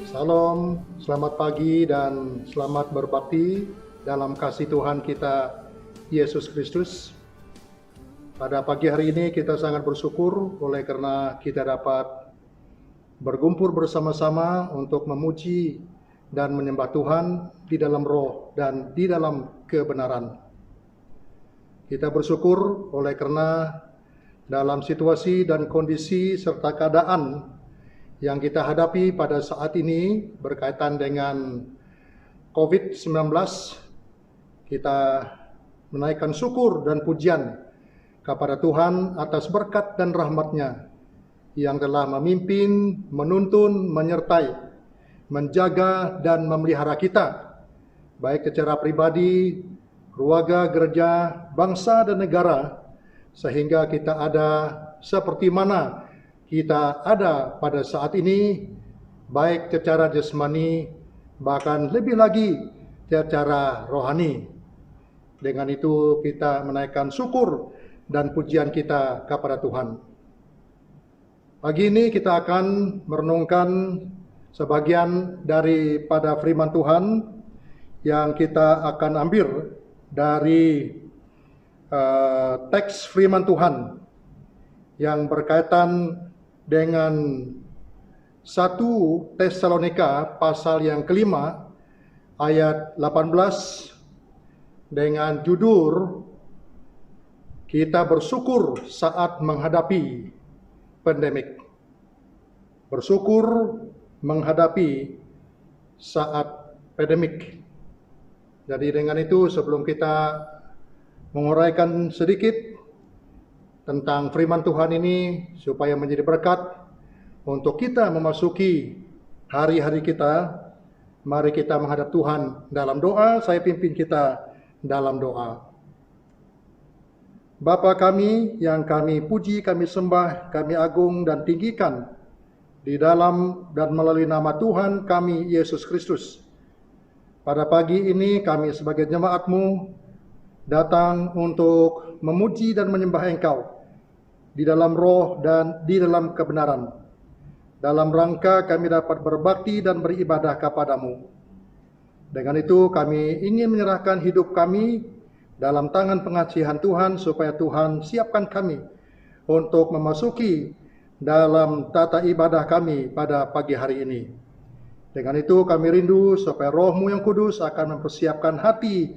Salam, selamat pagi dan selamat berbakti dalam kasih Tuhan kita Yesus Kristus. Pada pagi hari ini kita sangat bersyukur oleh karena kita dapat berkumpul bersama-sama untuk memuji dan menyembah Tuhan di dalam roh dan di dalam kebenaran. Kita bersyukur oleh karena dalam situasi dan kondisi serta keadaan yang kita hadapi pada saat ini berkaitan dengan COVID-19, kita menaikkan syukur dan pujian kepada Tuhan atas berkat dan rahmat-Nya yang telah memimpin, menuntun, menyertai, menjaga dan memelihara kita, baik secara pribadi, keluarga, gereja, bangsa dan negara, sehingga kita ada seperti mana kita ada pada saat ini, baik secara jasmani, bahkan lebih lagi secara rohani. Dengan itu kita menaikkan syukur dan pujian kita kepada Tuhan. Pagi ini kita akan merenungkan sebagian daripada firman Tuhan yang kita akan ambil dari teks firman Tuhan yang berkaitan dengan 1 Tesalonika pasal yang kelima ayat 18 dengan judul kita bersyukur saat menghadapi pandemik. Bersyukur menghadapi saat pandemik. Jadi dengan itu sebelum kita menguraikan sedikit tentang firman Tuhan ini supaya menjadi berkat untuk kita memasuki hari-hari kita, mari kita menghadap Tuhan dalam doa. Saya pimpin kita dalam doa. Bapa kami yang kami puji, kami sembah, kami agung dan tinggikan di dalam dan melalui nama Tuhan kami Yesus Kristus. Pada pagi ini kami sebagai jemaat-Mu datang untuk memuji dan menyembah Engkau di dalam roh dan di dalam kebenaran. Dalam rangka kami dapat berbakti dan beribadah kepada-Mu. Dengan itu kami ingin menyerahkan hidup kami dalam tangan pengasihan Tuhan supaya Tuhan siapkan kami untuk memasuki dalam tata ibadah kami pada pagi hari ini. Dengan itu kami rindu supaya Roh-Mu yang kudus akan mempersiapkan hati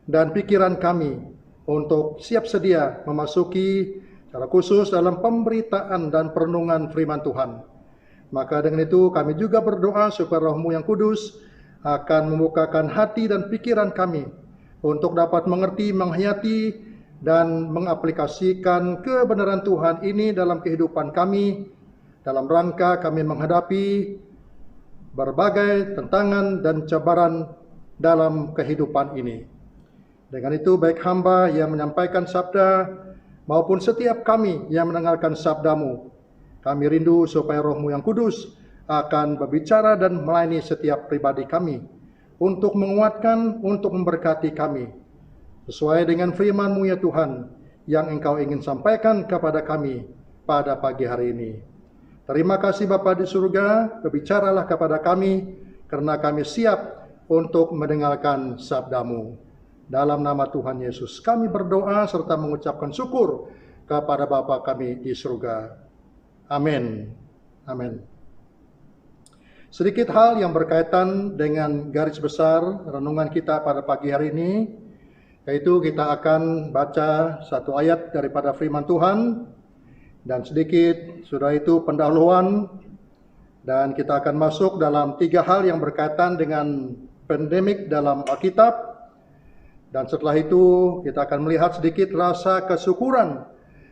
dan pikiran kami untuk siap sedia memasuki secara khusus dalam pemberitaan dan perenungan firman Tuhan. Maka dengan itu kami juga berdoa supaya Roh-Mu yang kudus akan membukakan hati dan pikiran kami untuk dapat mengerti, menghayati, dan mengaplikasikan kebenaran Tuhan ini dalam kehidupan kami, dalam rangka kami menghadapi berbagai tantangan dan cabaran dalam kehidupan ini. Dengan itu baik hamba yang menyampaikan sabda maupun setiap kami yang mendengarkan sabda-Mu, kami rindu supaya Roh-Mu yang kudus akan berbicara dan melayani setiap pribadi kami untuk menguatkan, untuk memberkati kami sesuai dengan firman-Mu ya Tuhan yang Engkau ingin sampaikan kepada kami pada pagi hari ini. Terima kasih Bapa di surga, berbicaralah kepada kami karena kami siap untuk mendengarkan sabda-Mu. Dalam nama Tuhan Yesus kami berdoa serta mengucapkan syukur kepada Bapa kami di surga. Amin. Amin. Sedikit hal yang berkaitan dengan garis besar renungan kita pada pagi hari ini, yaitu kita akan baca satu ayat daripada firman Tuhan, dan sedikit sudah itu pendahuluan, dan kita akan masuk dalam 3 hal yang berkaitan dengan pandemik dalam Alkitab. Dan setelah itu kita akan melihat sedikit rasa kesyukuran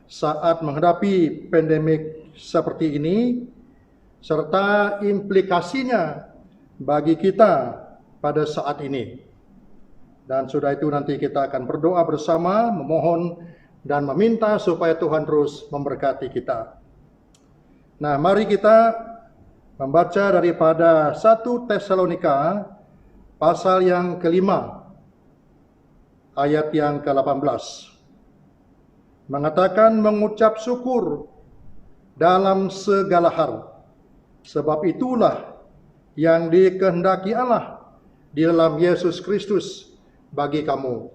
saat menghadapi pandemik seperti ini, serta implikasinya bagi kita pada saat ini. Dan sudah itu nanti kita akan berdoa bersama, memohon dan meminta supaya Tuhan terus memberkati kita. Nah, mari kita membaca daripada 1 Tesalonika pasal yang kelima, ayat yang ke-18. Mengatakan mengucap syukur dalam segala hal. Sebab itulah yang dikehendaki Allah di dalam Yesus Kristus bagi kamu.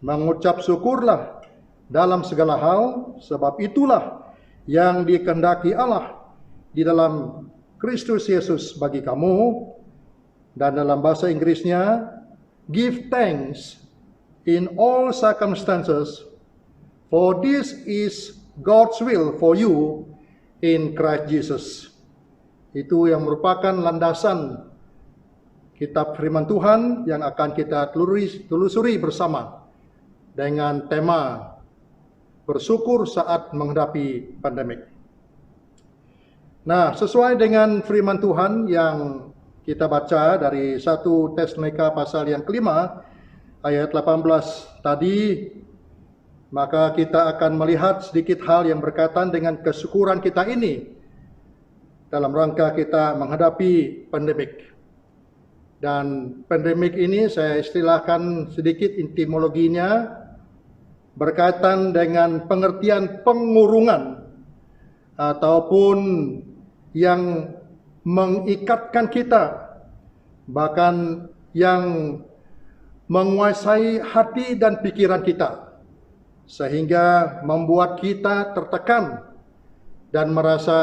Mengucap syukurlah dalam segala hal, sebab itulah yang dikehendaki Allah di dalam Kristus Yesus bagi kamu. Dan dalam bahasa Inggrisnya, give thanks in all circumstances, for this is God's will for you in Christ Jesus. Itu yang merupakan landasan kitab firman Tuhan yang akan kita telusuri bersama dengan tema bersyukur saat menghadapi pandemik. Nah, sesuai dengan firman Tuhan yang kita baca dari 1 Tesalonika pasal yang kelima, ayat 18 tadi, maka kita akan melihat sedikit hal yang berkaitan dengan kesyukuran kita ini dalam rangka kita menghadapi pandemik. Dan pandemik ini saya istilahkan sedikit etimologinya berkaitan dengan pengertian pengurungan ataupun yang mengikatkan kita, bahkan yang menguasai hati dan pikiran kita, sehingga membuat kita tertekan dan merasa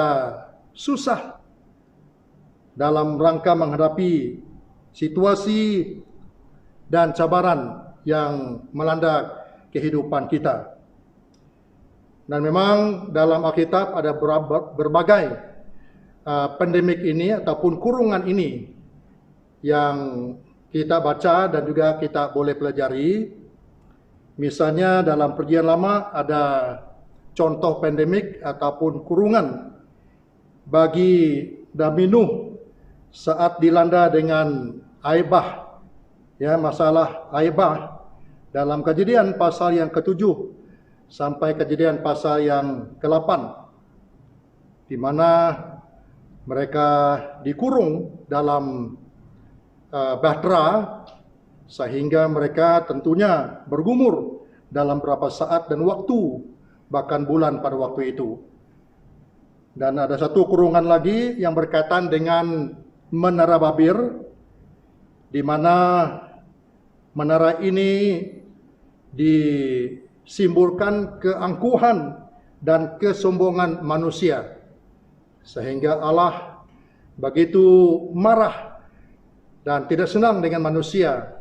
susah dalam rangka menghadapi situasi dan cabaran yang melanda kehidupan kita. Dan memang dalam Alkitab ada berbagai pandemik ini ataupun kurungan ini yang kita baca dan juga kita boleh pelajari. Misalnya dalam Perjanjian Lama ada contoh pandemik ataupun kurungan bagi Nabi Nuh saat dilanda dengan aibah, ya, masalah aibah dalam Kejadian pasal yang ke-7 sampai Kejadian pasal yang ke-8, di mana mereka dikurung dalam bahtera sehingga mereka tentunya bergumur dalam beberapa saat dan waktu, bahkan bulan pada waktu itu. Dan ada satu kurungan lagi yang berkaitan dengan Menara Babir, di mana menara ini disimbolkan keangkuhan dan kesombongan manusia, sehingga Allah begitu marah dan tidak senang dengan manusia,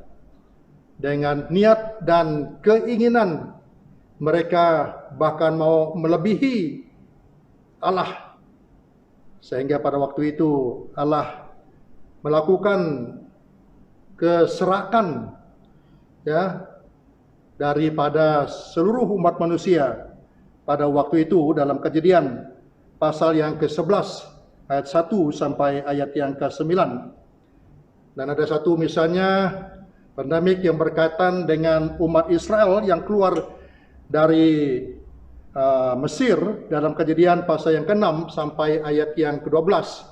dengan niat dan keinginan mereka bahkan mau melebihi Allah, sehingga pada waktu itu Allah melakukan keserakan, ya, daripada seluruh umat manusia pada waktu itu dalam Kejadian pasal yang ke-11 ayat 1 sampai ayat yang ke-9. Dan ada satu misalnya pandemik yang berkaitan dengan umat Israel yang keluar dari Mesir dalam Kejadian pasal yang ke-6 sampai ayat yang ke-12.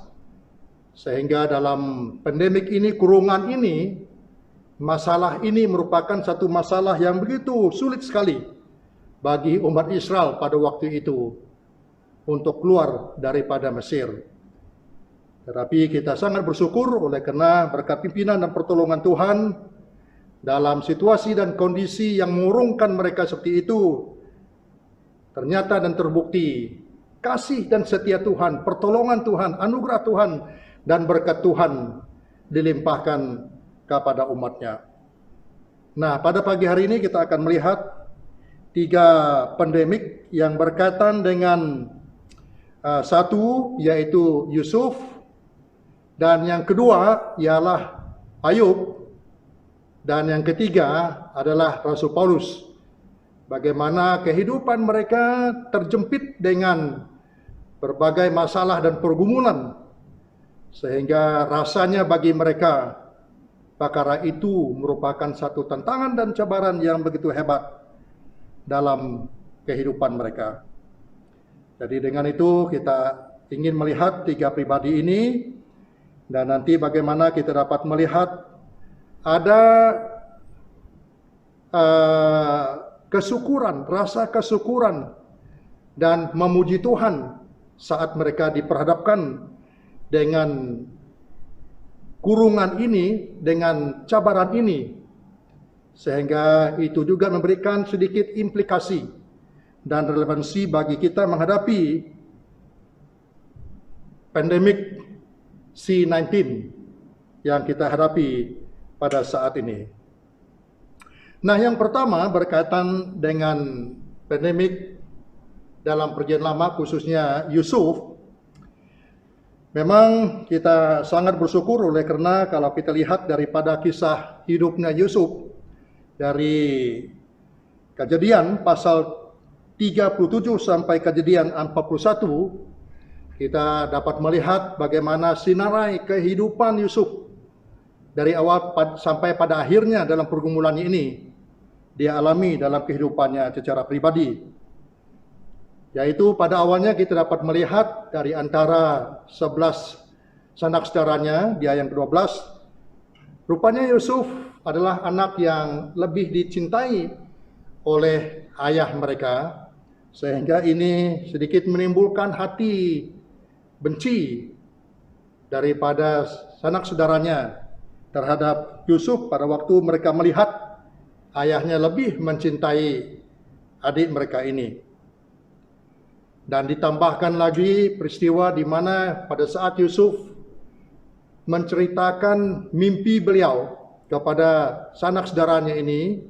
Sehingga dalam pandemik ini, kurungan ini, masalah ini merupakan satu masalah yang begitu sulit sekali bagi umat Israel pada waktu itu untuk keluar daripada Mesir. Tetapi kita sangat bersyukur oleh karena berkat pimpinan dan pertolongan Tuhan dalam situasi dan kondisi yang mengurungkan mereka seperti itu, ternyata dan terbukti kasih dan setia Tuhan, pertolongan Tuhan, anugerah Tuhan, dan berkat Tuhan dilimpahkan kepada umatnya. Nah, pada pagi hari ini kita akan melihat 3 pandemik yang berkaitan dengan satu yaitu Yusuf, dan yang kedua ialah Ayub, dan yang ketiga adalah Rasul Paulus. Bagaimana kehidupan mereka terjepit dengan berbagai masalah dan pergumulan, sehingga rasanya bagi mereka perkara itu merupakan satu tantangan dan cabaran yang begitu hebat dalam kehidupan mereka. Jadi dengan itu kita ingin melihat 3 pribadi ini, dan nanti bagaimana kita dapat melihat ada kesyukuran, rasa kesyukuran dan memuji Tuhan saat mereka diperhadapkan dengan kurungan ini, dengan cabaran ini, sehingga itu juga memberikan sedikit implikasi dan relevansi bagi kita menghadapi pandemik C-19 yang kita hadapi pada saat ini. Nah, yang pertama berkaitan dengan pandemik dalam Perjanjian Lama, khususnya Yusuf. Memang kita sangat bersyukur oleh karena kalau kita lihat daripada kisah hidupnya Yusuf dari Kejadian pasal 37 sampai Kejadian 41, kita dapat melihat bagaimana sinarai kehidupan Yusuf dari awal sampai pada akhirnya dalam pergumulannya ini dia alami dalam kehidupannya secara pribadi. Yaitu pada awalnya kita dapat melihat dari antara 11 sanak saudaranya, dia yang ke-12, rupanya Yusuf adalah anak yang lebih dicintai oleh ayah mereka, sehingga ini sedikit menimbulkan hati benci daripada sanak saudaranya terhadap Yusuf pada waktu mereka melihat ayahnya lebih mencintai adik mereka ini. Dan ditambahkan lagi peristiwa di mana pada saat Yusuf menceritakan mimpi beliau kepada sanak saudaranya ini,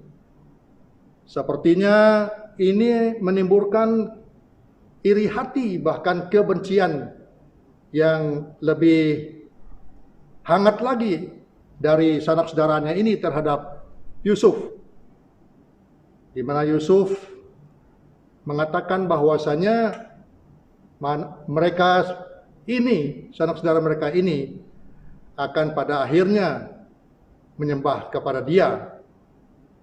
sepertinya ini menimbulkan iri hati, bahkan kebencian yang lebih hangat lagi dari sanak saudaranya ini terhadap Yusuf, di mana Yusuf mengatakan bahwasanya mereka ini, sanak saudara mereka ini, akan pada akhirnya menyembah kepada dia.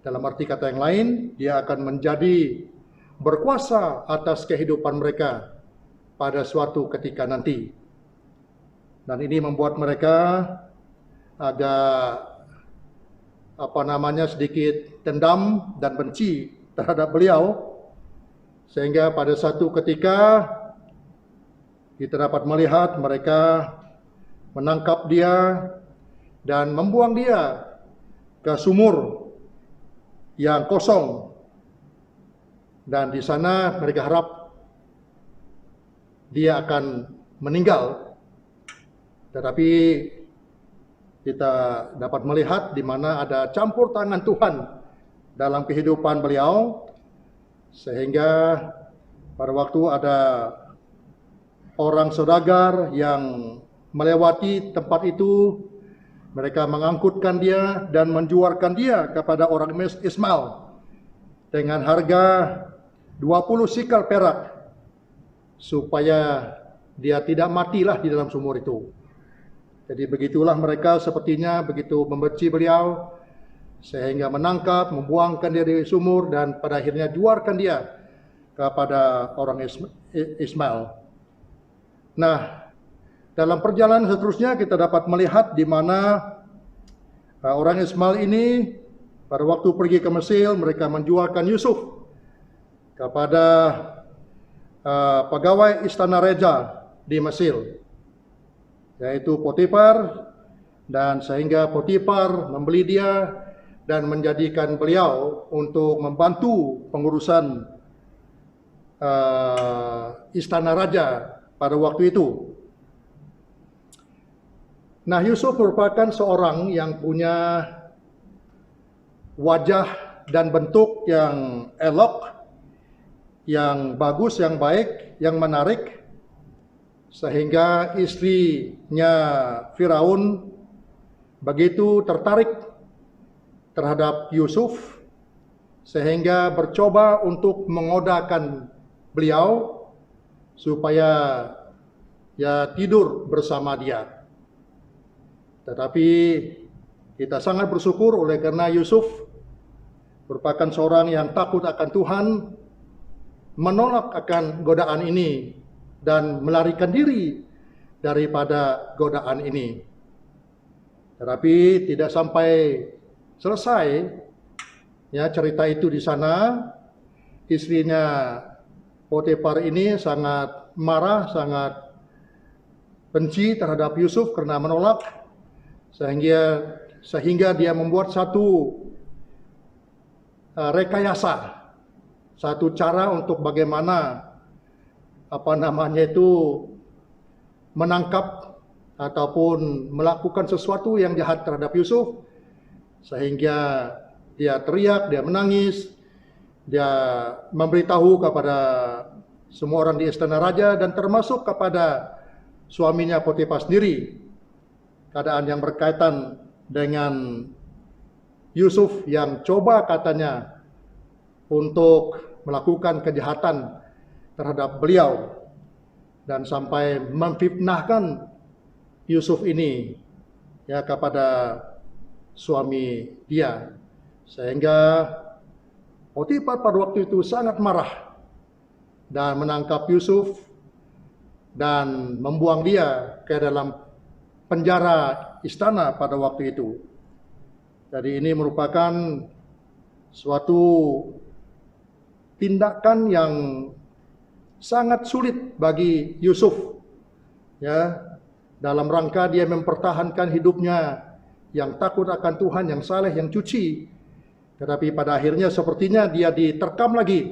Dalam arti kata yang lain, dia akan menjadi berkuasa atas kehidupan mereka pada suatu ketika nanti. Dan ini membuat mereka agak sedikit dendam dan benci terhadap beliau, sehingga pada satu ketika kita dapat melihat mereka menangkap dia dan membuang dia ke sumur yang kosong, dan di sana mereka harap dia akan meninggal. Tetapi kita dapat melihat di mana ada campur tangan Tuhan dalam kehidupan beliau, sehingga pada waktu ada orang saudagar yang melewati tempat itu, mereka mengangkutkan dia dan menjualkan dia kepada orang Ismail dengan harga 20 sikal perak, supaya dia tidak matilah di dalam sumur itu. Jadi begitulah mereka sepertinya begitu membenci beliau, sehingga menangkap, membuangkan dia di sumur, dan pada akhirnya juarkan dia kepada orang Ismail. Nah, dalam perjalanan seterusnya kita dapat melihat di mana orang Ismail ini pada waktu pergi ke Mesir, mereka menjualkan Yusuf kepada pegawai istana raja di Mesir, yaitu Potifar, dan sehingga Potifar membeli dia dan menjadikan beliau untuk membantu pengurusan istana raja pada waktu itu. Nah, Yusuf merupakan seorang yang punya wajah dan bentuk yang elok, yang bagus, yang baik, yang menarik, sehingga istrinya Firaun begitu tertarik terhadap Yusuf, sehingga bercoba untuk mengodakan beliau supaya ya tidur bersama dia. Tetapi kita sangat bersyukur oleh karena Yusuf merupakan seorang yang takut akan Tuhan, menolak akan godaan ini dan melarikan diri daripada godaan ini. Tetapi tidak sampai selesai ya cerita itu di sana. Istrinya Potifar ini sangat marah, sangat benci terhadap Yusuf karena menolak, sehingga dia membuat satu rekayasa, satu cara untuk bagaimana menangkap ataupun melakukan sesuatu yang jahat terhadap Yusuf, sehingga dia teriak, dia menangis, dia memberitahu kepada semua orang di istana raja dan termasuk kepada suaminya Potifar sendiri, keadaan yang berkaitan dengan Yusuf yang coba katanya untuk melakukan kejahatan terhadap beliau dan sampai memfitnahkan Yusuf ini ya kepada suami dia, sehingga Potifar pada waktu itu sangat marah dan menangkap Yusuf dan membuang dia ke dalam penjara istana pada waktu itu. Jadi ini merupakan suatu tindakan yang sangat sulit bagi Yusuf ya, dalam rangka dia mempertahankan hidupnya yang takut akan Tuhan, yang saleh, yang suci. Tetapi pada akhirnya sepertinya dia diterkam lagi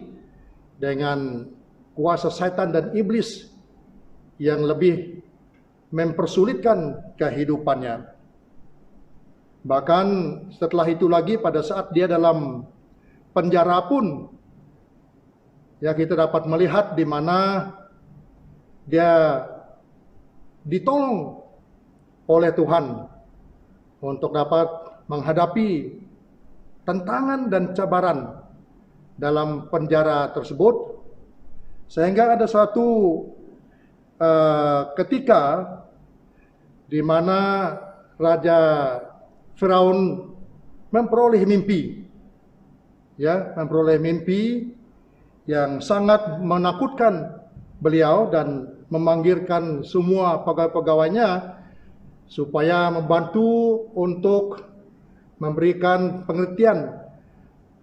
dengan kuasa setan dan iblis yang lebih mempersulitkan kehidupannya. Bahkan setelah itu lagi, pada saat dia dalam penjara pun ya kita dapat melihat di mana dia ditolong oleh Tuhan untuk dapat menghadapi tantangan dan cabaran dalam penjara tersebut, sehingga ada suatu ketika di mana Raja Firaun memperoleh mimpi, yang sangat menakutkan beliau dan memanggilkan semua pegawai-pegawainya supaya membantu untuk memberikan pengertian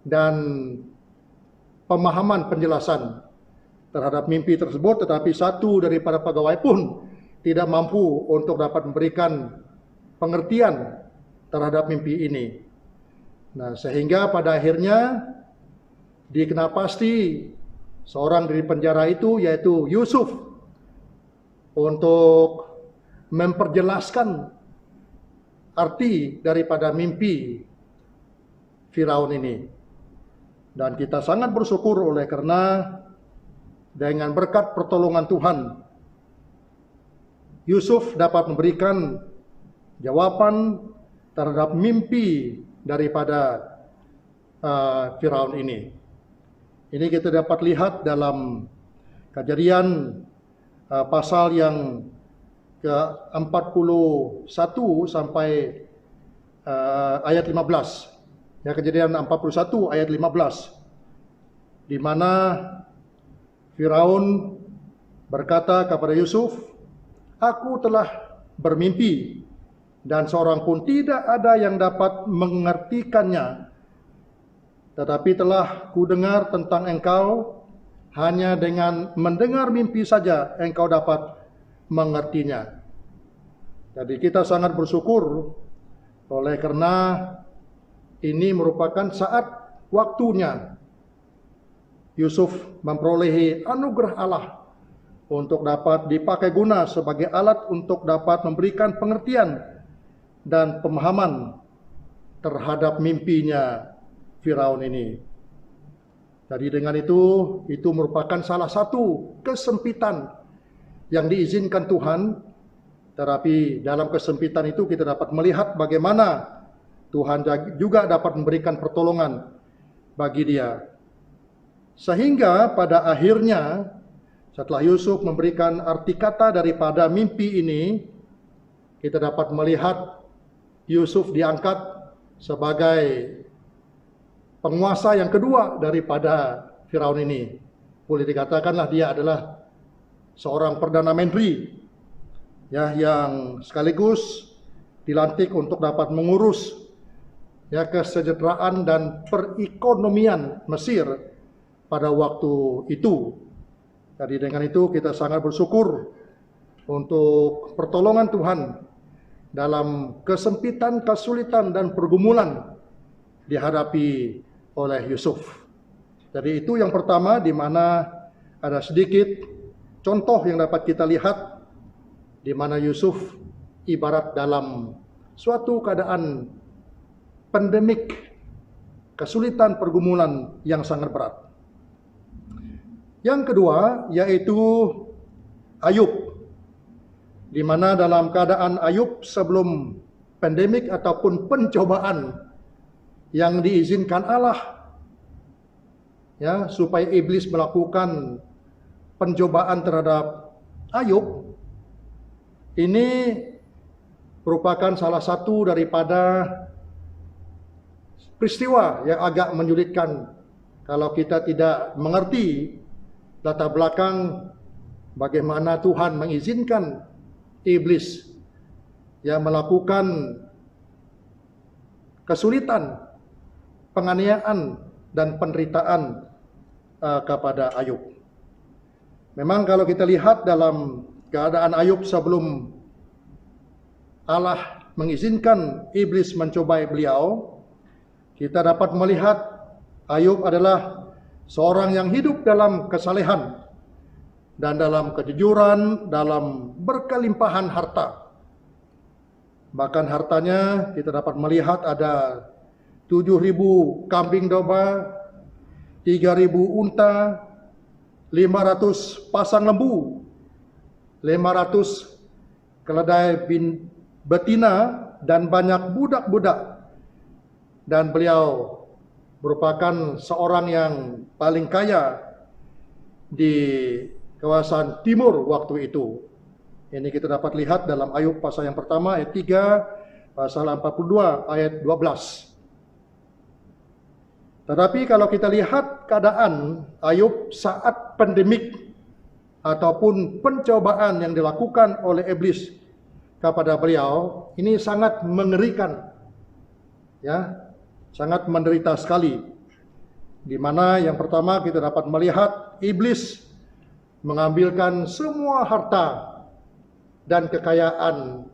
dan pemahaman penjelasan terhadap mimpi tersebut, tetapi satu daripada pegawai pun tidak mampu untuk dapat memberikan pengertian terhadap mimpi ini. Nah, sehingga pada akhirnya dikenal pasti seorang dari penjara itu, yaitu Yusuf, untuk memperjelaskan arti daripada mimpi Firaun ini. Dan kita sangat bersyukur oleh karena dengan berkat pertolongan Tuhan, Yusuf dapat memberikan jawaban terhadap mimpi daripada Firaun ini. Ini kita dapat lihat dalam Kejadian pasal yang ke-41 sampai ayat 15. Ya, Kejadian 41 ayat 15. Di mana Firaun berkata kepada Yusuf, "Aku telah bermimpi dan seorang pun tidak ada yang dapat mengertikannya. Tetapi telah kudengar tentang engkau, hanya dengan mendengar mimpi saja engkau dapat mengertinya." Jadi kita sangat bersyukur oleh karena ini merupakan saat waktunya Yusuf memperolehi anugerah Allah untuk dapat dipakai guna sebagai alat untuk dapat memberikan pengertian dan pemahaman terhadap mimpinya Firaun ini. Jadi dengan itu merupakan salah satu kesempitan yang diizinkan Tuhan, tetapi dalam kesempitan itu kita dapat melihat bagaimana Tuhan juga dapat memberikan pertolongan bagi dia. Sehingga pada akhirnya setelah Yusuf memberikan arti kata daripada mimpi ini, kita dapat melihat Yusuf diangkat sebagai penguasa yang kedua daripada Firaun ini. Boleh dikatakanlah dia adalah seorang perdana menteri ya, yang sekaligus dilantik untuk dapat mengurus ya kesejahteraan dan perekonomian Mesir pada waktu itu. Jadi dengan itu kita sangat bersyukur untuk pertolongan Tuhan dalam kesempitan, kesulitan, dan pergumulan dihadapi oleh Yusuf. Jadi itu yang pertama, di mana ada sedikit contoh yang dapat kita lihat di mana Yusuf ibarat dalam suatu keadaan pandemik, kesulitan, pergumulan yang sangat berat. Yang kedua yaitu Ayub, di mana dalam keadaan Ayub sebelum pandemik ataupun pencobaan yang diizinkan Allah, ya, supaya iblis melakukan pencobaan terhadap Ayub, ini merupakan salah satu daripada peristiwa yang agak menyulitkan kalau kita tidak mengerti latar belakang bagaimana Tuhan mengizinkan iblis yang melakukan kesulitan, penganiayaan, dan penderitaan kepada Ayub. Memang kalau kita lihat dalam keadaan Ayub sebelum Allah mengizinkan iblis mencobai beliau, kita dapat melihat Ayub adalah seorang yang hidup dalam kesalehan dan dalam kejujuran, dalam berkelimpahan harta. Bahkan hartanya kita dapat melihat ada 7.000 kambing domba, 3.000 unta, 500 pasang lembu, 500 keledai betina, dan banyak budak-budak. Dan beliau merupakan seorang yang paling kaya di kawasan timur waktu itu. Ini kita dapat lihat dalam Ayub pasal yang pertama ayat 3, pasal 42 ayat 12. Tetapi kalau kita lihat keadaan Ayub saat pandemik ataupun pencobaan yang dilakukan oleh iblis kepada beliau, ini sangat mengerikan, ya, sangat menderita sekali. Di mana yang pertama kita dapat melihat iblis mengambilkan semua harta dan kekayaan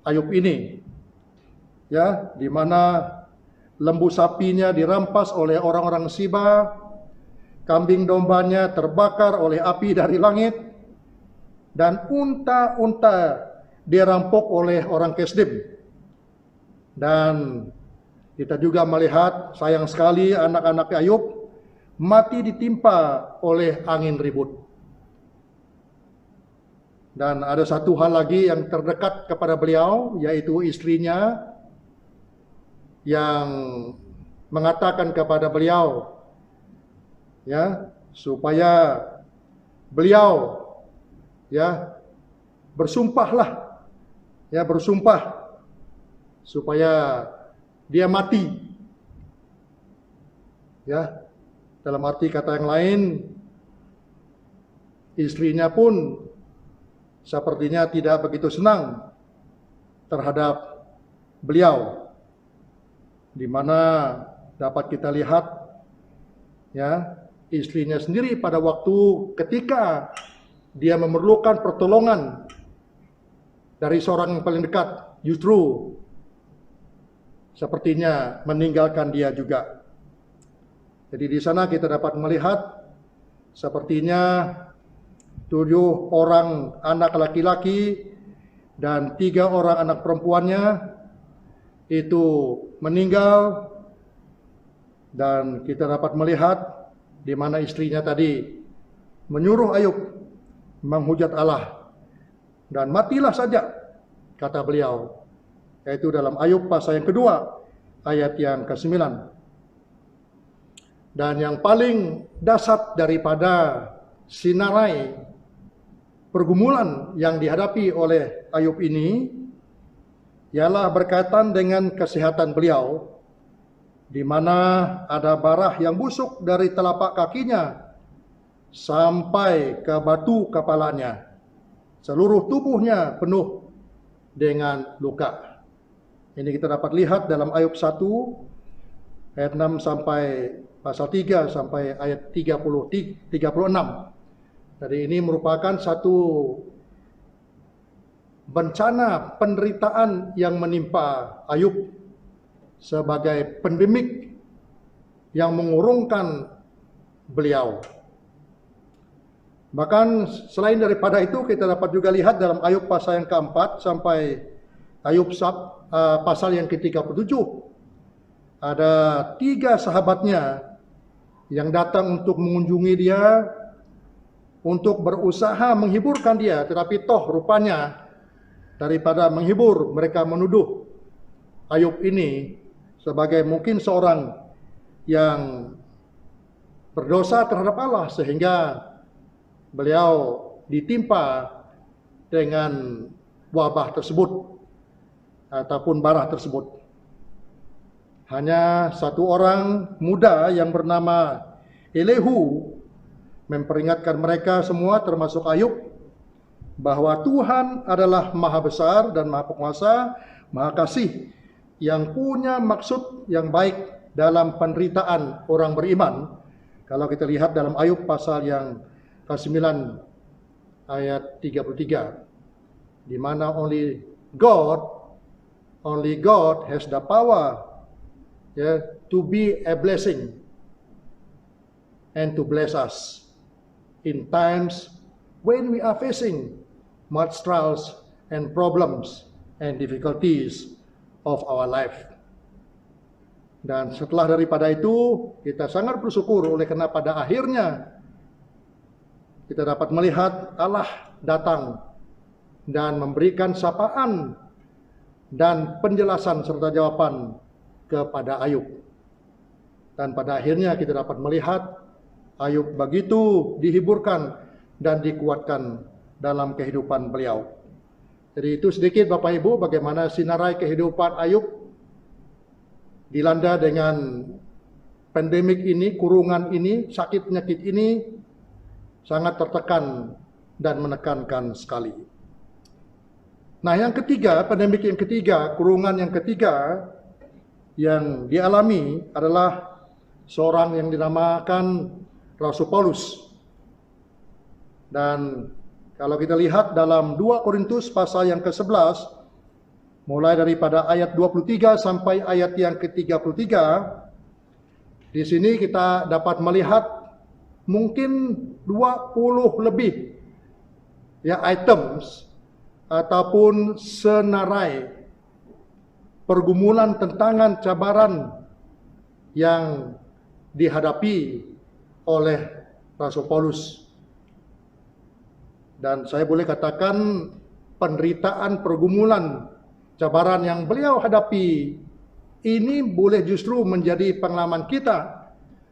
Ayub ini, ya, di mana lembu sapinya dirampas oleh orang-orang Siba, kambing dombanya terbakar oleh api dari langit, dan unta-unta dirampok oleh orang Kesdim. Dan kita juga melihat sayang sekali anak-anak Ayub mati ditimpa oleh angin ribut. Dan ada satu hal lagi yang terdekat kepada beliau, yaitu istrinya yang mengatakan kepada beliau, ya, supaya beliau, ya, bersumpah supaya dia mati, ya. Dalam arti kata yang lain, istrinya pun sepertinya tidak begitu senang terhadap beliau, di mana dapat kita lihat, ya, istrinya sendiri pada waktu ketika dia memerlukan pertolongan dari seorang yang paling dekat, justru sepertinya meninggalkan dia juga. Jadi di sana kita dapat melihat sepertinya 7 orang anak laki-laki dan 3 orang anak perempuannya itu meninggal. Dan kita dapat melihat di mana istrinya tadi menyuruh Ayub menghujat Allah, dan matilah saja, kata beliau, yaitu dalam Ayub pasal yang kedua ayat yang ke-9. Dan yang paling dasar daripada sinarai pergumulan yang dihadapi oleh Ayub ini ialah berkaitan dengan kesehatan beliau, di mana ada barah yang busuk dari telapak kakinya sampai ke batu kepalanya. Seluruh tubuhnya penuh dengan luka. Ini kita dapat lihat dalam Ayub 1 ayat 6 sampai pasal 3 sampai ayat 36. Jadi ini merupakan satu bencana penderitaan yang menimpa Ayub sebagai pandemik yang mengurungkan beliau. Bahkan selain daripada itu, kita dapat juga lihat dalam Ayub pasal yang keempat sampai Ayub pasal yang ke-37, ada 3 sahabatnya yang datang untuk mengunjungi dia, untuk berusaha menghiburkan dia, tetapi toh rupanya daripada menghibur, mereka menuduh Ayub ini sebagai mungkin seorang yang berdosa terhadap Allah, sehingga beliau ditimpa dengan wabah tersebut ataupun bara tersebut. Hanya satu orang muda yang bernama Elihu memperingatkan mereka semua termasuk Ayub bahwa Tuhan adalah Maha Besar dan Maha Penguasa, Maha Kasih, yang punya maksud yang baik dalam penderitaan orang beriman. Kalau kita lihat dalam Ayub pasal yang ke-9 ayat 33, di mana only God has the power to be a blessing and to bless us in times when we are facing much trials and problems and difficulties of our life. Dan setelah daripada itu, kita sangat bersyukur oleh karena pada akhirnya kita dapat melihat Allah datang dan memberikan sapaan dan penjelasan serta jawaban kepada Ayub. Dan pada akhirnya kita dapat melihat Ayub begitu dihiburkan dan dikuatkan dalam kehidupan beliau. Jadi itu sedikit Bapak Ibu bagaimana sinarai kehidupan Ayub dilanda dengan pandemik ini, kurungan ini, sakit penyakit ini sangat tertekan dan menekankan sekali. Nah, yang ketiga, pandemik yang ketiga, kurungan yang ketiga yang dialami adalah seorang yang dinamakan Rasul Paulus. Dan kalau kita lihat dalam 2 Korintus pasal yang ke-11, mulai daripada ayat 23 sampai ayat yang ke-33, di sini kita dapat melihat mungkin 20 lebih items ataupun senarai pergumulan, tentangan, cabaran yang dihadapi oleh Rasul Paulus. Dan saya boleh katakan penderitaan, pergumulan, cabaran yang beliau hadapi ini boleh justru menjadi pengalaman kita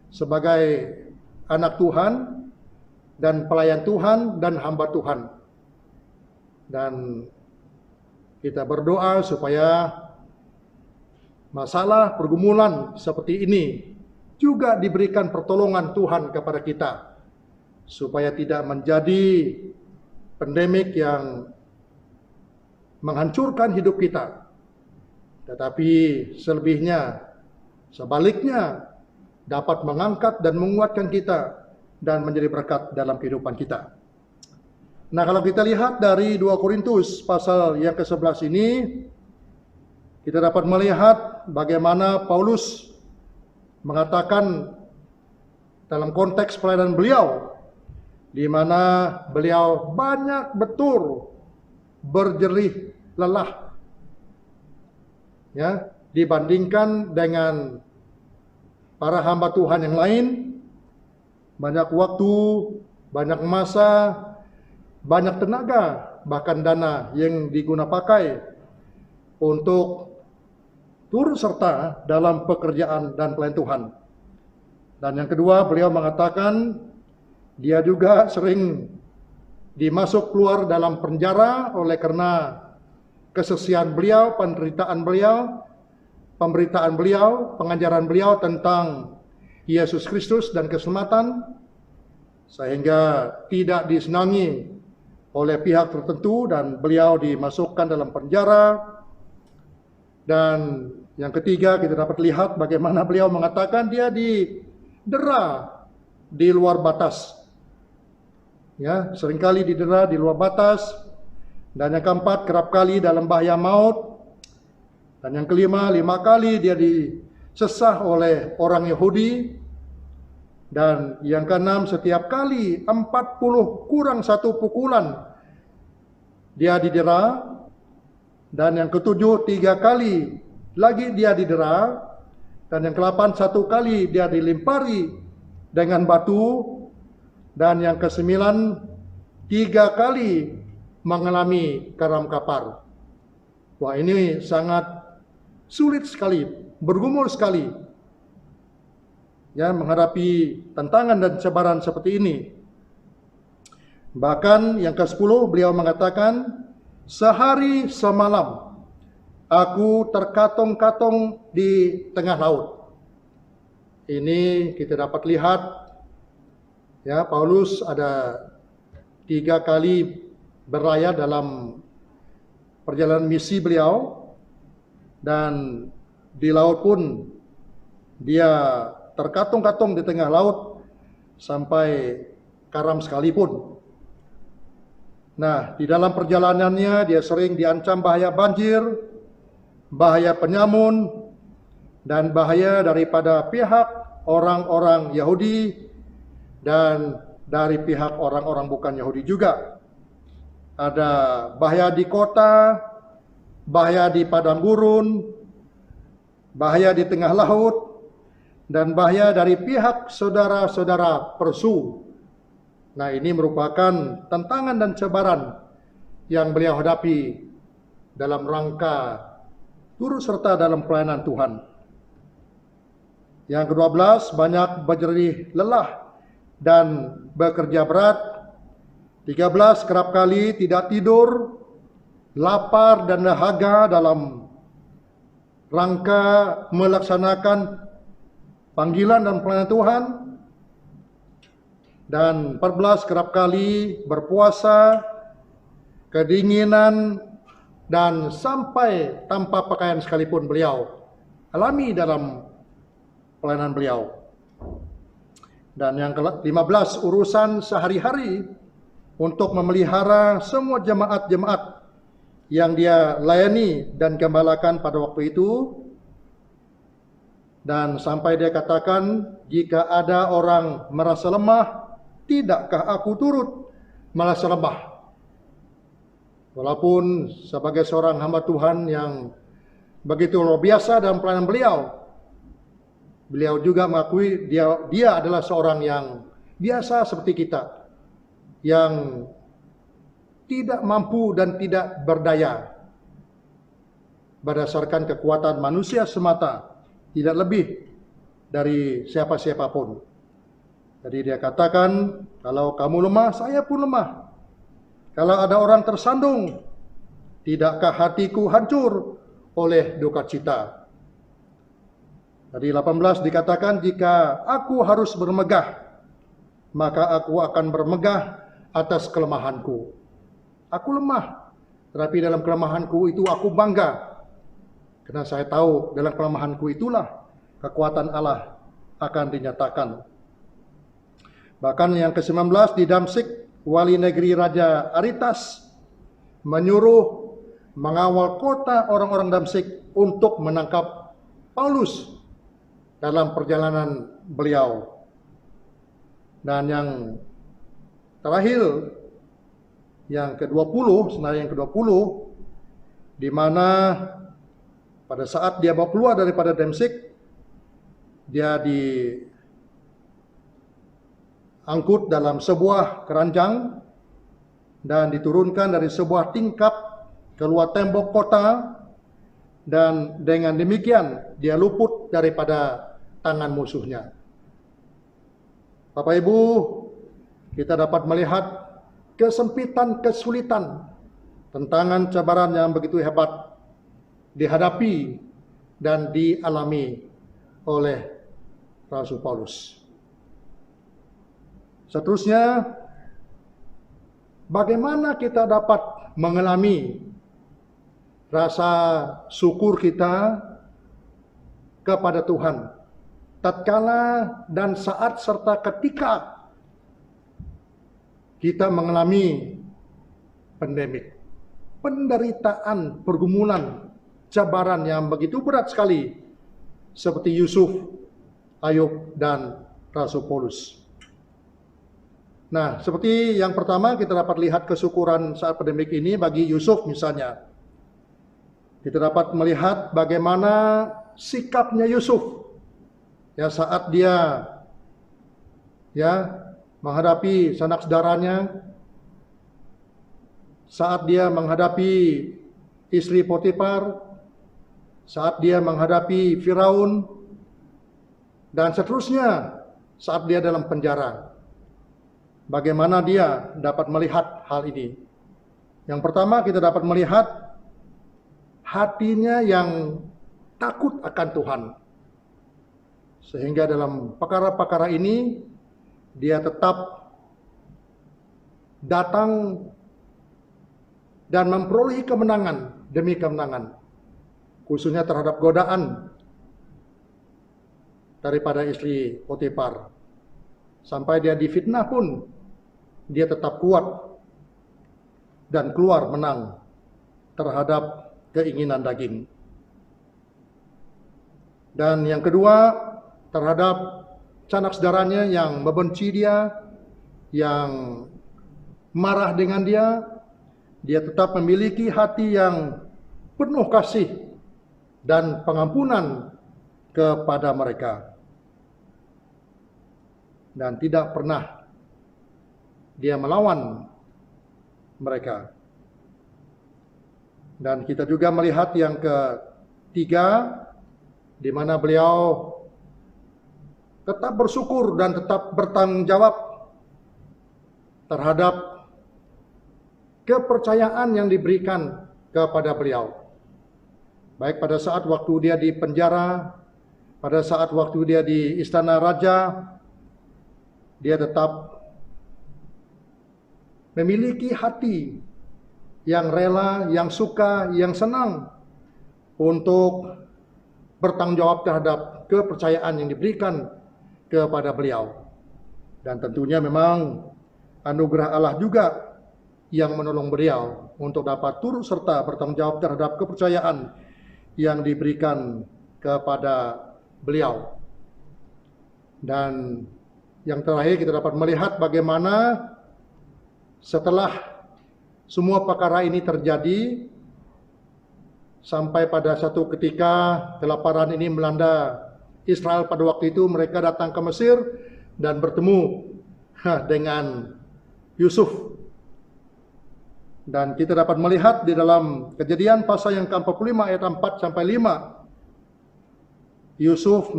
sebagai anak Tuhan dan pelayan Tuhan dan hamba Tuhan. Dan kita berdoa supaya masalah pergumulan seperti ini juga diberikan pertolongan Tuhan kepada kita, supaya tidak menjadi pandemik yang menghancurkan hidup kita, tetapi selebihnya, sebaliknya, dapat mengangkat dan menguatkan kita dan menjadi berkat dalam kehidupan kita. Nah, kalau kita lihat dari 2 Korintus pasal yang ke-11 ini, kita dapat melihat bagaimana Paulus mengatakan dalam konteks pelayanan beliau, di mana beliau banyak betul berjerih lelah, dibandingkan dengan para hamba Tuhan yang lain. Banyak waktu, banyak masa, banyak tenaga, bahkan dana yang digunakan pakai untuk turut serta dalam pekerjaan dan pelayanan Tuhan. Dan yang kedua, beliau mengatakan dia juga sering dimasuk keluar dalam penjara oleh karena kesaksian beliau, penderitaan beliau, pemberitaan beliau, pengajaran beliau tentang Yesus Kristus dan keselamatan, sehingga tidak disenangi oleh pihak tertentu dan beliau dimasukkan dalam penjara. Dan yang ketiga, kita dapat lihat bagaimana beliau mengatakan dia didera di luar batas. Seringkali didera di luar batas, Dan yang keempat, kerap kali dalam bahaya maut. Dan yang kelima, 5 kali dia disesah oleh orang Yahudi. Dan yang keenam, setiap kali 40 kurang 1 pukulan dia didera. Dan yang ketujuh, 3 kali lagi dia didera. Dan yang ke-8, 1 kali dia dilimpari dengan batu. Dan yang ke-9, 3 kali mengalami karam kapar. Wah, ini sangat sulit sekali, bergumul sekali ya menghadapi tantangan dan cabaran seperti ini. Bahkan yang ke-10 beliau mengatakan, sehari semalam aku terkatong-katong di tengah laut. Ini kita dapat lihat ya, Paulus ada 3 kali berlayar dalam perjalanan misi beliau, dan di laut pun dia terkatong-katong di tengah laut sampai karam sekalipun. Nah, di dalam perjalanannya dia sering diancam bahaya banjir, bahaya penyamun, dan bahaya daripada pihak orang-orang Yahudi dan dari pihak orang-orang bukan Yahudi juga. Ada bahaya di kota, bahaya di padang gurun, bahaya di tengah laut, dan bahaya dari pihak saudara-saudara persu. Nah, ini merupakan tantangan dan cabaran yang beliau hadapi dalam rangka turut serta dalam pelayanan Tuhan. Yang ke-12, banyak berjerih lelah dan bekerja berat. 13, kerap kali tidak tidur, lapar dan dahaga dalam rangka melaksanakan panggilan dan pelayanan Tuhan. Dan 14, kerap kali berpuasa, kedinginan, dan sampai tanpa pakaian sekalipun beliau alami dalam pelayanan beliau. Dan yang ke-15, urusan sehari-hari untuk memelihara semua jemaat-jemaat yang dia layani dan gembalakan pada waktu itu. Dan sampai dia katakan, jika ada orang merasa lemah, tidakkah aku turut merasa lemah? Walaupun sebagai seorang hamba Tuhan yang begitu luar biasa dalam pelayanan beliau, beliau juga mengakui dia adalah seorang yang biasa seperti kita, yang tidak mampu dan tidak berdaya berdasarkan kekuatan manusia semata, tidak lebih dari siapa-siapapun. Jadi dia katakan, kalau kamu lemah, saya pun lemah. Kalau ada orang tersandung, tidakkah hatiku hancur oleh duka cita? Dari 18 dikatakan, jika aku harus bermegah, maka aku akan bermegah atas kelemahanku. Aku lemah, tetapi dalam kelemahanku itu aku bangga. Karena saya tahu dalam kelemahanku itulah kekuatan Allah akan dinyatakan. Bahkan yang ke-19 di Damsik, wali negeri Raja Aretas menyuruh mengawal kota orang-orang Damsik untuk menangkap Paulus dalam perjalanan beliau. Dan yang terakhir, yang ke-20, senarai yang ke-20, di mana pada saat dia mau keluar daripada Damsik, dia diangkut dalam sebuah keranjang dan diturunkan dari sebuah tingkap keluar tembok kota, dan dengan demikian dia luput daripada tangan musuhnya. Bapak Ibu, kita dapat melihat kesempitan, kesulitan, tantangan, cabaran yang begitu hebat dihadapi dan dialami oleh Rasul Paulus. Seterusnya, bagaimana kita dapat mengalami rasa syukur kita kepada Tuhan tatkala dan saat serta ketika kita mengalami pandemik. penderitaan, pergumulan, cabaran yang begitu berat sekali seperti Yusuf, Ayub, dan Rasul Paulus. Nah, seperti yang pertama kita dapat lihat kesyukuran saat pandemik ini bagi Yusuf misalnya. Kita dapat melihat bagaimana sikapnya Yusuf ya saat dia menghadapi sanak saudaranya, saat dia menghadapi istri Potifar, saat dia menghadapi Firaun, dan seterusnya saat dia dalam penjara. Bagaimana dia dapat melihat hal ini? Yang pertama kita dapat melihat hatinya yang takut akan Tuhan. Sehingga dalam perkara-perkara ini dia tetap datang dan memperoleh kemenangan demi kemenangan. Khususnya terhadap godaan daripada istri Potifar. Sampai dia difitnah pun dia tetap kuat dan keluar menang terhadap keinginan daging. Dan yang kedua, terhadap sanak saudaranya yang membenci dia, yang marah dengan dia, dia tetap memiliki hati yang penuh kasih dan pengampunan kepada mereka. Dan tidak pernah dia melawan mereka. Dan kita juga melihat yang ketiga, di mana beliau tetap bersyukur dan tetap bertanggung jawab terhadap kepercayaan yang diberikan kepada beliau. Baik pada saat waktu dia di penjara, pada saat waktu dia di istana raja, dia tetap memiliki hati yang rela, yang suka, yang senang untuk bertanggung jawab terhadap kepercayaan yang diberikan kepada beliau. Dan tentunya memang anugerah Allah juga yang menolong beliau untuk dapat turut serta bertanggung jawab terhadap kepercayaan yang diberikan kepada beliau. Dan yang terakhir kita dapat melihat bagaimana setelah semua perkara ini terjadi, sampai pada satu ketika kelaparan ini melanda Israel pada waktu itu, mereka datang ke Mesir dan bertemu dengan Yusuf. Dan kita dapat melihat di dalam Kejadian pasal yang ke-45 ayat 4 sampai 5, Yusuf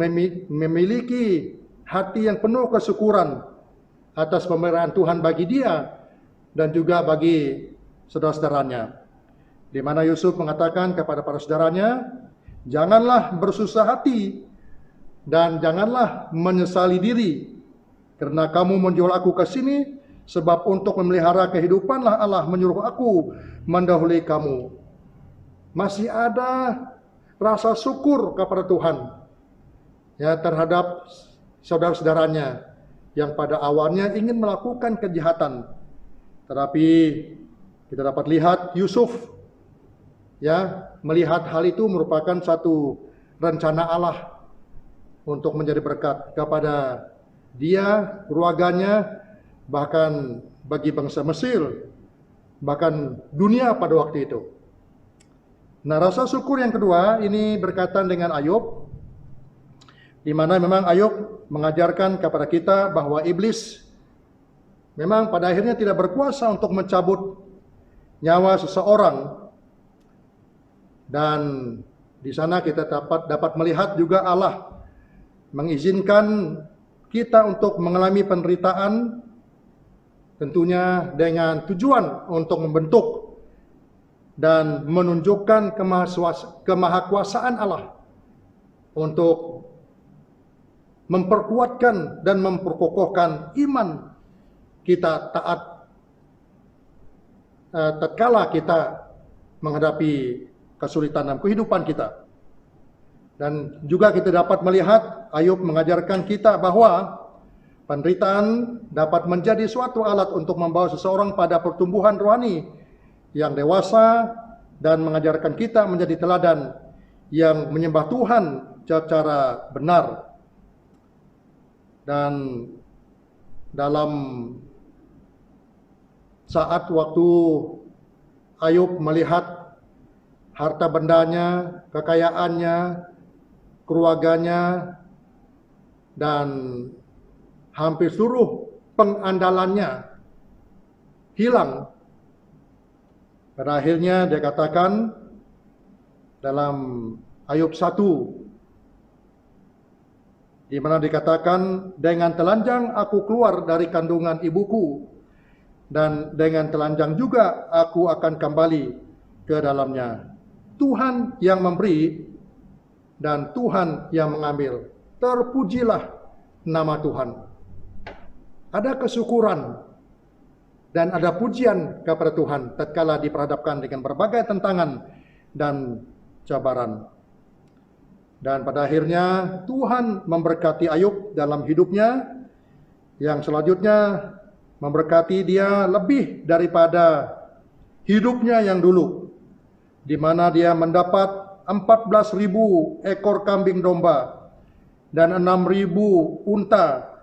memiliki hati yang penuh kesyukuran atas pemberian Tuhan bagi dia dan juga bagi saudara-saudaranya. Di mana Yusuf mengatakan kepada para saudaranya, janganlah bersusah hati dan janganlah menyesali diri, karena kamu menjual aku ke sini, sebab untuk memelihara kehidupanlah Allah menyuruh aku mendahului kamu. Masih ada rasa syukur kepada Tuhan ya terhadap saudara-saudaranya yang pada awalnya ingin melakukan kejahatan. Tetapi kita dapat lihat Yusuf melihat hal itu merupakan satu rencana Allah untuk menjadi berkat kepada dia, keluarganya, bahkan bagi bangsa Mesir, bahkan dunia pada waktu itu. Nah, rasa syukur yang kedua ini berkaitan dengan Ayub, di mana memang Ayub mengajarkan kepada kita bahwa iblis memang pada akhirnya tidak berkuasa untuk mencabut nyawa seseorang. Dan di sana kita dapat melihat juga Allah mengizinkan kita untuk mengalami penderitaan, tentunya dengan tujuan untuk membentuk dan menunjukkan kemahakuasaan Allah untuk memperkuatkan dan memperkokohkan iman kita taat tatkala kita menghadapi kesulitan dalam kehidupan kita. Dan juga kita dapat melihat Ayub mengajarkan kita bahwa penderitaan dapat menjadi suatu alat untuk membawa seseorang pada pertumbuhan rohani yang dewasa dan mengajarkan kita menjadi teladan yang menyembah Tuhan secara benar. Dan dalam saat waktu Ayub melihat harta bendanya, kekayaannya, keluarganya, dan hampir seluruh pengandalannya hilang, pada akhirnya dia katakan dalam Ayub 1, di mana dikatakan, dengan telanjang aku keluar dari kandungan ibuku, dan dengan telanjang juga aku akan kembali ke dalamnya. Tuhan yang memberi dan Tuhan yang mengambil. Terpujilah nama Tuhan. Ada kesyukuran dan ada pujian kepada Tuhan tatkala diperhadapkan dengan berbagai tantangan dan cabaran. Dan pada akhirnya Tuhan memberkati Ayub dalam hidupnya, yang selanjutnya memberkati dia lebih daripada hidupnya yang dulu, di mana dia mendapat 14.000 ekor kambing domba dan 6.000 unta,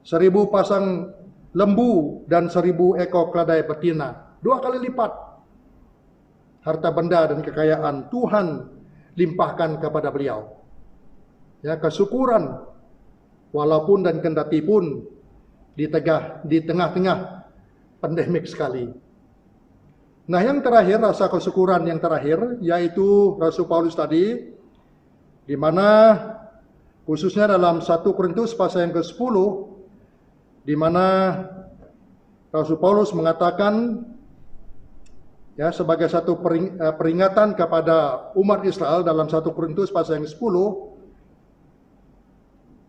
1.000 pasang lembu dan 1.000 ekor keledai betina. 2 kali lipat harta benda dan kekayaan Tuhan limpahkan kepada beliau. Ya, kesyukuran walaupun dan kendati pun di tengah-tengah pandemik sekali. Nah, yang terakhir, rasa kesyukuran yang terakhir, yaitu Rasul Paulus tadi, di mana khususnya dalam 1 Korintus pasal yang ke-10, di mana Rasul Paulus mengatakan, ya, sebagai satu peringatan kepada umat Israel dalam 1 Korintus pasal yang 10,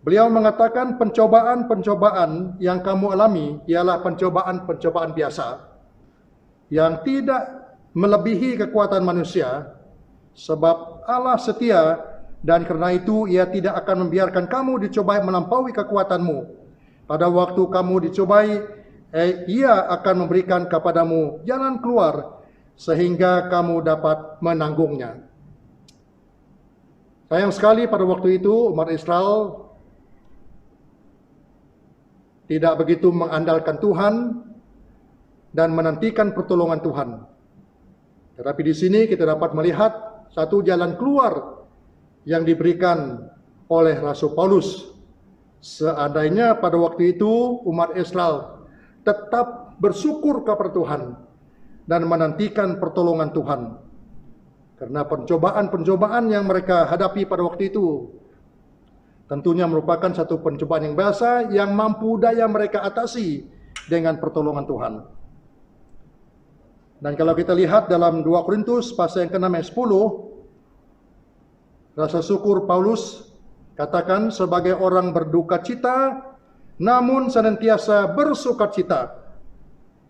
beliau mengatakan pencobaan-pencobaan yang kamu alami ialah pencobaan-pencobaan biasa yang tidak melebihi kekuatan manusia, sebab Allah setia dan karena itu Ia tidak akan membiarkan kamu dicobai melampaui kekuatanmu. Pada waktu kamu dicobai, Ia akan memberikan kepadamu jalan keluar sehingga kamu dapat menanggungnya. Sayang sekali pada waktu itu umat Israel tidak begitu mengandalkan Tuhan dan menantikan pertolongan Tuhan. Tetapi di sini kita dapat melihat satu jalan keluar yang diberikan oleh Rasul Paulus. Seandainya pada waktu itu umat Israel tetap bersyukur kepada Tuhan dan menantikan pertolongan Tuhan. Karena pencobaan-pencobaan yang mereka hadapi pada waktu itu tentunya merupakan satu pencobaan yang biasa yang mampu daya mereka atasi dengan pertolongan Tuhan. Dan kalau kita lihat dalam 2 Korintus pasal yang ke-6 ayat 10, rasa syukur Paulus katakan sebagai orang berduka cita namun senantiasa bersukacita,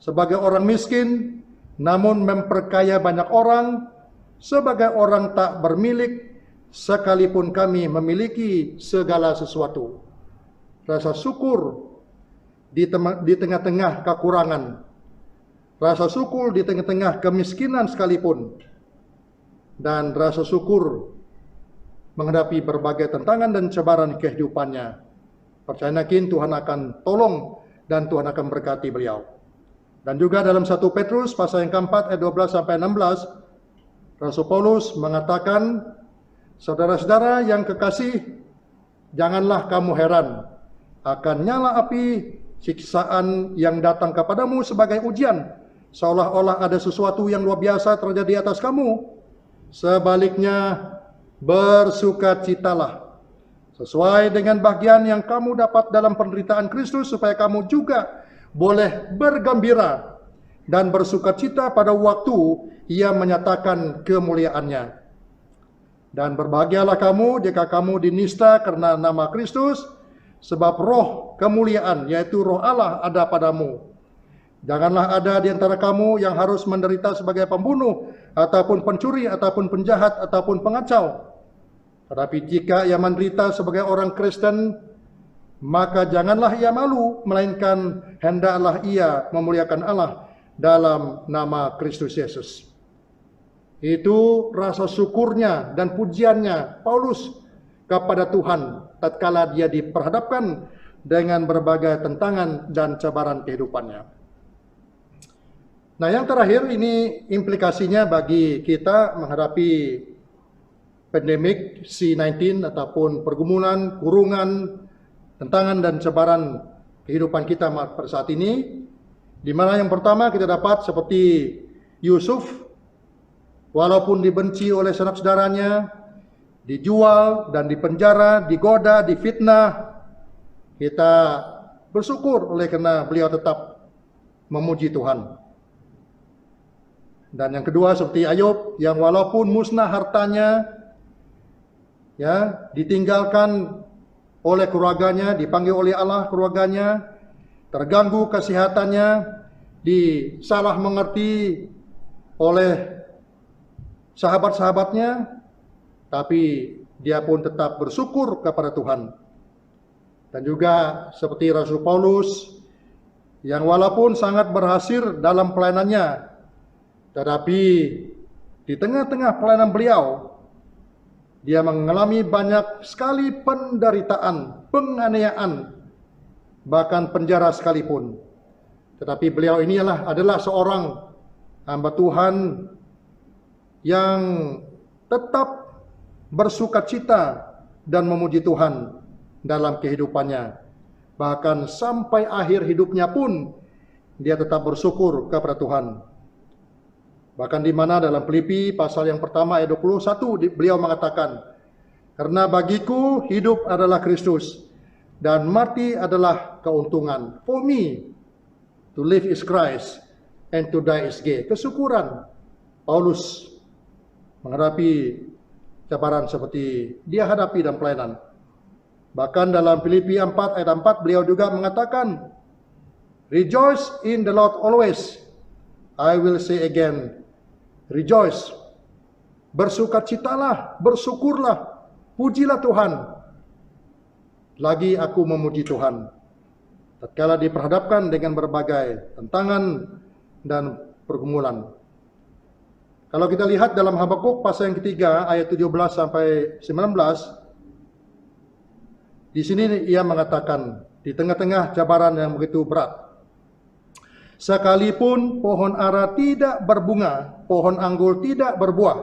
sebagai orang miskin namun memperkaya banyak orang, sebagai orang tak bermilik sekalipun kami memiliki segala sesuatu. Rasa syukur di tengah-tengah kekurangan, rasa syukur di tengah-tengah kemiskinan sekalipun, dan rasa syukur menghadapi berbagai tantangan dan cabaran kehidupannya. Percaya yakin Tuhan akan tolong dan Tuhan akan berkati beliau. Dan juga dalam 1 Petrus pasal yang keempat ayat 12 sampai 16, Rasul Paulus mengatakan, saudara-saudara yang kekasih, janganlah kamu heran akan nyala api siksaan yang datang kepadamu sebagai ujian, seolah-olah ada sesuatu yang luar biasa terjadi atas kamu. Sebaliknya, bersukacitalah sesuai dengan bagian yang kamu dapat dalam penderitaan Kristus, supaya kamu juga boleh bergembira dan bersukacita pada waktu Ia menyatakan kemuliaannya. Dan berbahagialah kamu jika kamu dinista karena nama Kristus, sebab roh kemuliaan, yaitu roh Allah, ada padamu. Janganlah ada di antara kamu yang harus menderita sebagai pembunuh, ataupun pencuri, ataupun penjahat, ataupun pengacau. Tetapi jika ia menderita sebagai orang Kristen, maka janganlah ia malu, melainkan hendaklah ia memuliakan Allah dalam nama Kristus Yesus. Itu rasa syukurnya dan pujiannya Paulus kepada Tuhan tatkala dia diperhadapkan dengan berbagai tentangan dan cabaran kehidupannya. Nah, yang terakhir ini implikasinya bagi kita menghadapi pandemik C-19 ataupun pergumulan, kurungan, tentangan dan cabaran kehidupan kita pada saat ini, di mana yang pertama kita dapat seperti Yusuf, walaupun dibenci oleh sanak saudaranya, dijual dan dipenjara, digoda, difitnah, kita bersyukur oleh karena beliau tetap memuji Tuhan. Dan yang kedua seperti Ayub yang walaupun musnah hartanya, ya, ditinggalkan oleh keluarganya, dipanggil oleh Allah keluarganya, terganggu kesehatannya, disalah mengerti oleh sahabat-sahabatnya, tapi dia pun tetap bersyukur kepada Tuhan. Dan juga seperti Rasul Paulus yang walaupun sangat berhasil dalam pelayanannya, tetapi di tengah-tengah pelayanan beliau, dia mengalami banyak sekali penderitaan, penganiayaan, bahkan penjara sekalipun. Tetapi beliau ini adalah seorang hamba Tuhan yang tetap bersukacita dan memuji Tuhan dalam kehidupannya. Bahkan sampai akhir hidupnya pun dia tetap bersyukur kepada Tuhan. Bahkan di mana dalam Filipi pasal yang pertama ayat 21 beliau mengatakan, karena bagiku hidup adalah Kristus dan mati adalah keuntungan. For me to live is Christ and to die is gain. Kesyukuran Paulus menghadapi cabaran seperti dia hadapi dalam pelayanan. Bahkan dalam Filipi 4 ayat 4 beliau juga mengatakan, rejoice in the Lord always. I will say again, rejoice. Bersukacitalah, bersyukurlah, pujilah Tuhan. Lagi aku memuji Tuhan. Tatkala diperhadapkan dengan berbagai tantangan dan pergumulan. Kalau kita lihat dalam Habakuk pasal yang ketiga ayat 17 sampai 19, di sini ia mengatakan di tengah-tengah cabaran yang begitu berat, sekalipun pohon ara tidak berbunga, pohon anggur tidak berbuah,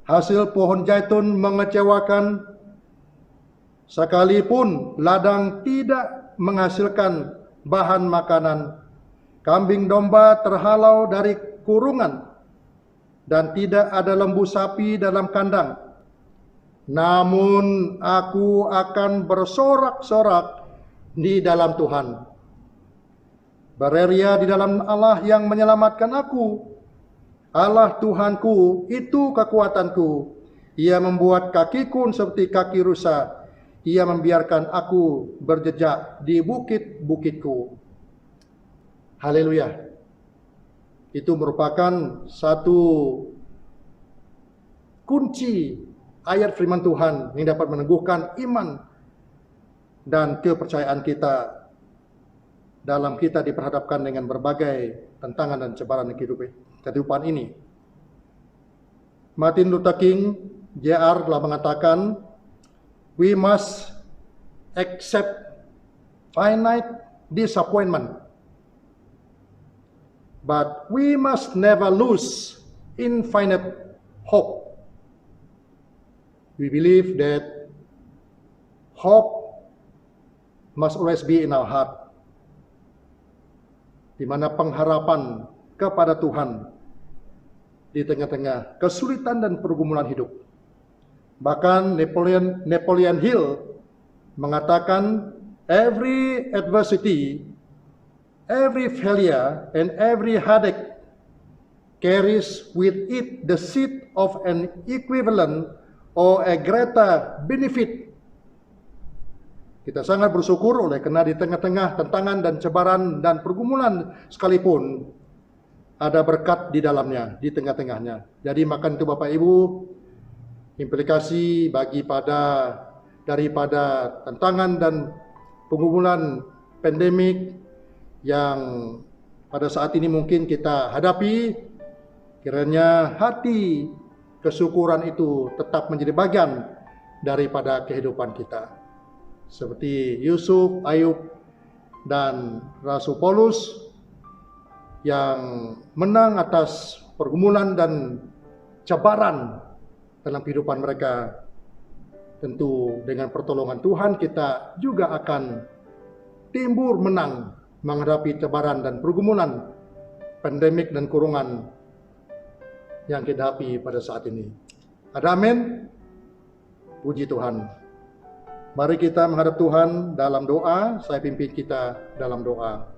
hasil pohon zaitun mengecewakan, sekalipun ladang tidak menghasilkan bahan makanan, kambing domba terhalau dari kurungan, dan tidak ada lembu sapi dalam kandang, namun aku akan bersorak-sorak di dalam Tuhan. Bereria di dalam Allah yang menyelamatkan aku. Allah Tuhanku itu kekuatanku. Ia membuat kakiku seperti kaki rusa. Ia membiarkan aku berjejak di bukit-bukitku. Haleluya. Itu merupakan satu kunci ayat firman Tuhan yang dapat meneguhkan iman dan kepercayaan kita dalam kita diperhadapkan dengan berbagai tantangan dan cabaran kehidupan ini. Martin Luther King Jr. telah mengatakan, we must accept finite disappointment, but we must never lose infinite hope. We believe that hope must always be in our heart, di mana pengharapan kepada Tuhan di tengah-tengah kesulitan dan pergumulan hidup. Bahkan Napoleon Hill mengatakan, every adversity, every failure, and every heartache carries with it the seed of an equivalent or a greater benefit. Kita sangat bersyukur oleh karena di tengah-tengah tantangan dan cabaran dan pergumulan sekalipun ada berkat di dalamnya, di tengah-tengahnya. Jadi makan itu Bapak Ibu, implikasi daripada tantangan dan pergumulan pandemik yang pada saat ini mungkin kita hadapi, kiranya hati kesyukuran itu tetap menjadi bagian daripada kehidupan kita. Seperti Yusuf, Ayub, dan Rasul Paulus yang menang atas pergumulan dan cabaran dalam kehidupan mereka. Tentu dengan pertolongan Tuhan kita juga akan timbul menang menghadapi cabaran dan pergumulan, pandemik dan kurungan yang kita hadapi pada saat ini. Ada amin? Puji Tuhan. Mari kita menghadap Tuhan dalam doa. Saya pimpin kita dalam doa.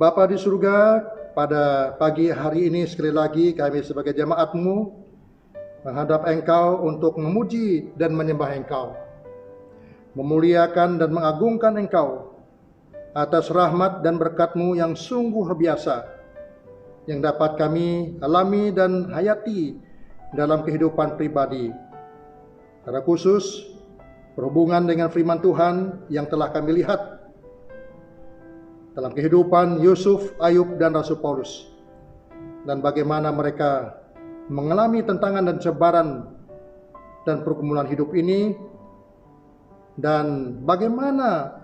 Bapa di surga, pada pagi hari ini sekali lagi kami sebagai jemaat-Mu menghadap Engkau untuk memuji dan menyembah Engkau, memuliakan dan mengagungkan Engkau atas rahmat dan berkat-Mu yang sungguh biasa yang dapat kami alami dan hayati dalam kehidupan pribadi. Secara khusus berhubungan dengan firman Tuhan yang telah kami lihat dalam kehidupan Yusuf, Ayub, dan Rasul Paulus, dan bagaimana mereka mengalami tantangan dan cabaran dan pergumulan hidup ini, dan bagaimana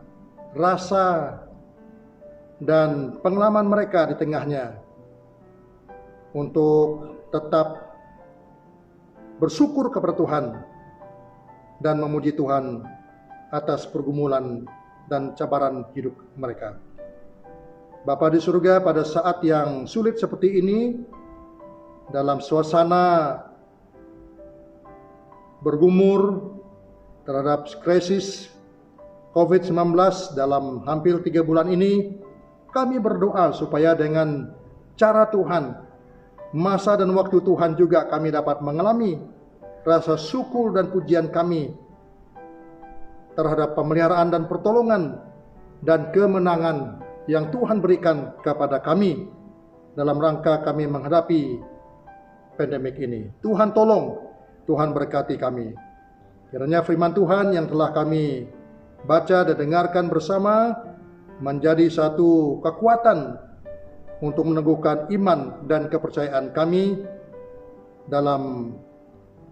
rasa dan pengalaman mereka di tengahnya untuk tetap bersyukur kepada Tuhan dan memuji Tuhan atas pergumulan dan cabaran hidup mereka. Bapa di surga, pada saat yang sulit seperti ini, dalam suasana bergumur terhadap krisis COVID-19 dalam hampir 3 bulan ini, kami berdoa supaya dengan cara Tuhan, masa dan waktu Tuhan juga kami dapat mengalami rasa syukur dan pujian kami terhadap pemeliharaan dan pertolongan dan kemenangan yang Tuhan berikan kepada kami dalam rangka kami menghadapi pandemik ini. Tuhan tolong, Tuhan berkati kami. Kiranya firman Tuhan yang telah kami baca dan dengarkan bersama menjadi satu kekuatan untuk meneguhkan iman dan kepercayaan kami dalam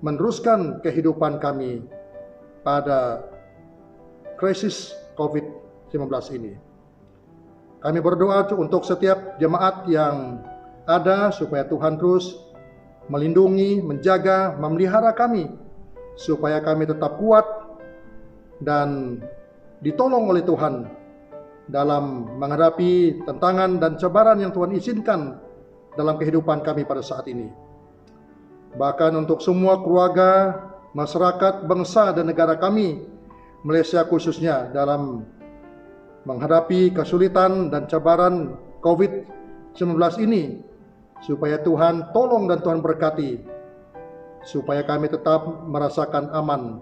meneruskan kehidupan kami pada krisis COVID-19 ini. Kami berdoa untuk setiap jemaat yang ada supaya Tuhan terus melindungi, menjaga, memelihara kami supaya kami tetap kuat dan ditolong oleh Tuhan dalam menghadapi tantangan dan cabaran yang Tuhan izinkan dalam kehidupan kami pada saat ini. Bahkan untuk semua keluarga, masyarakat, bangsa dan negara kami, Malaysia khususnya, dalam menghadapi kesulitan dan cabaran COVID-19 ini, supaya Tuhan tolong dan Tuhan berkati, supaya kami tetap merasakan aman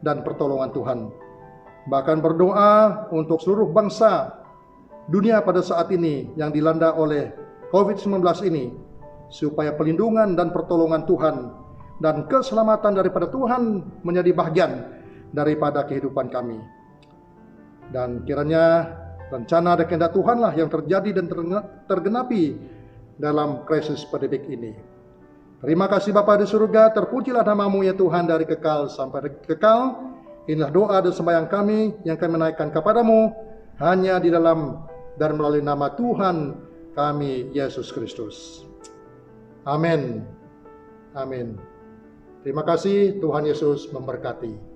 dan pertolongan Tuhan. Bahkan berdoa untuk seluruh bangsa dunia pada saat ini yang dilanda oleh COVID-19 ini, supaya pelindungan dan pertolongan Tuhan dan keselamatan daripada Tuhan menjadi bagian daripada kehidupan kami. Dan kiranya rencana dan kehendak Tuhanlah yang terjadi dan tergenapi dalam krisis pandemik ini. Terima kasih Bapa di surga, terpujilah nama-Mu ya Tuhan dari kekal sampai kekal. Inilah doa dan sembahyang kami yang kami naikkan kepadamu hanya di dalam dan melalui nama Tuhan kami Yesus Kristus. Amin. Amin. Terima kasih, Tuhan Yesus memberkati.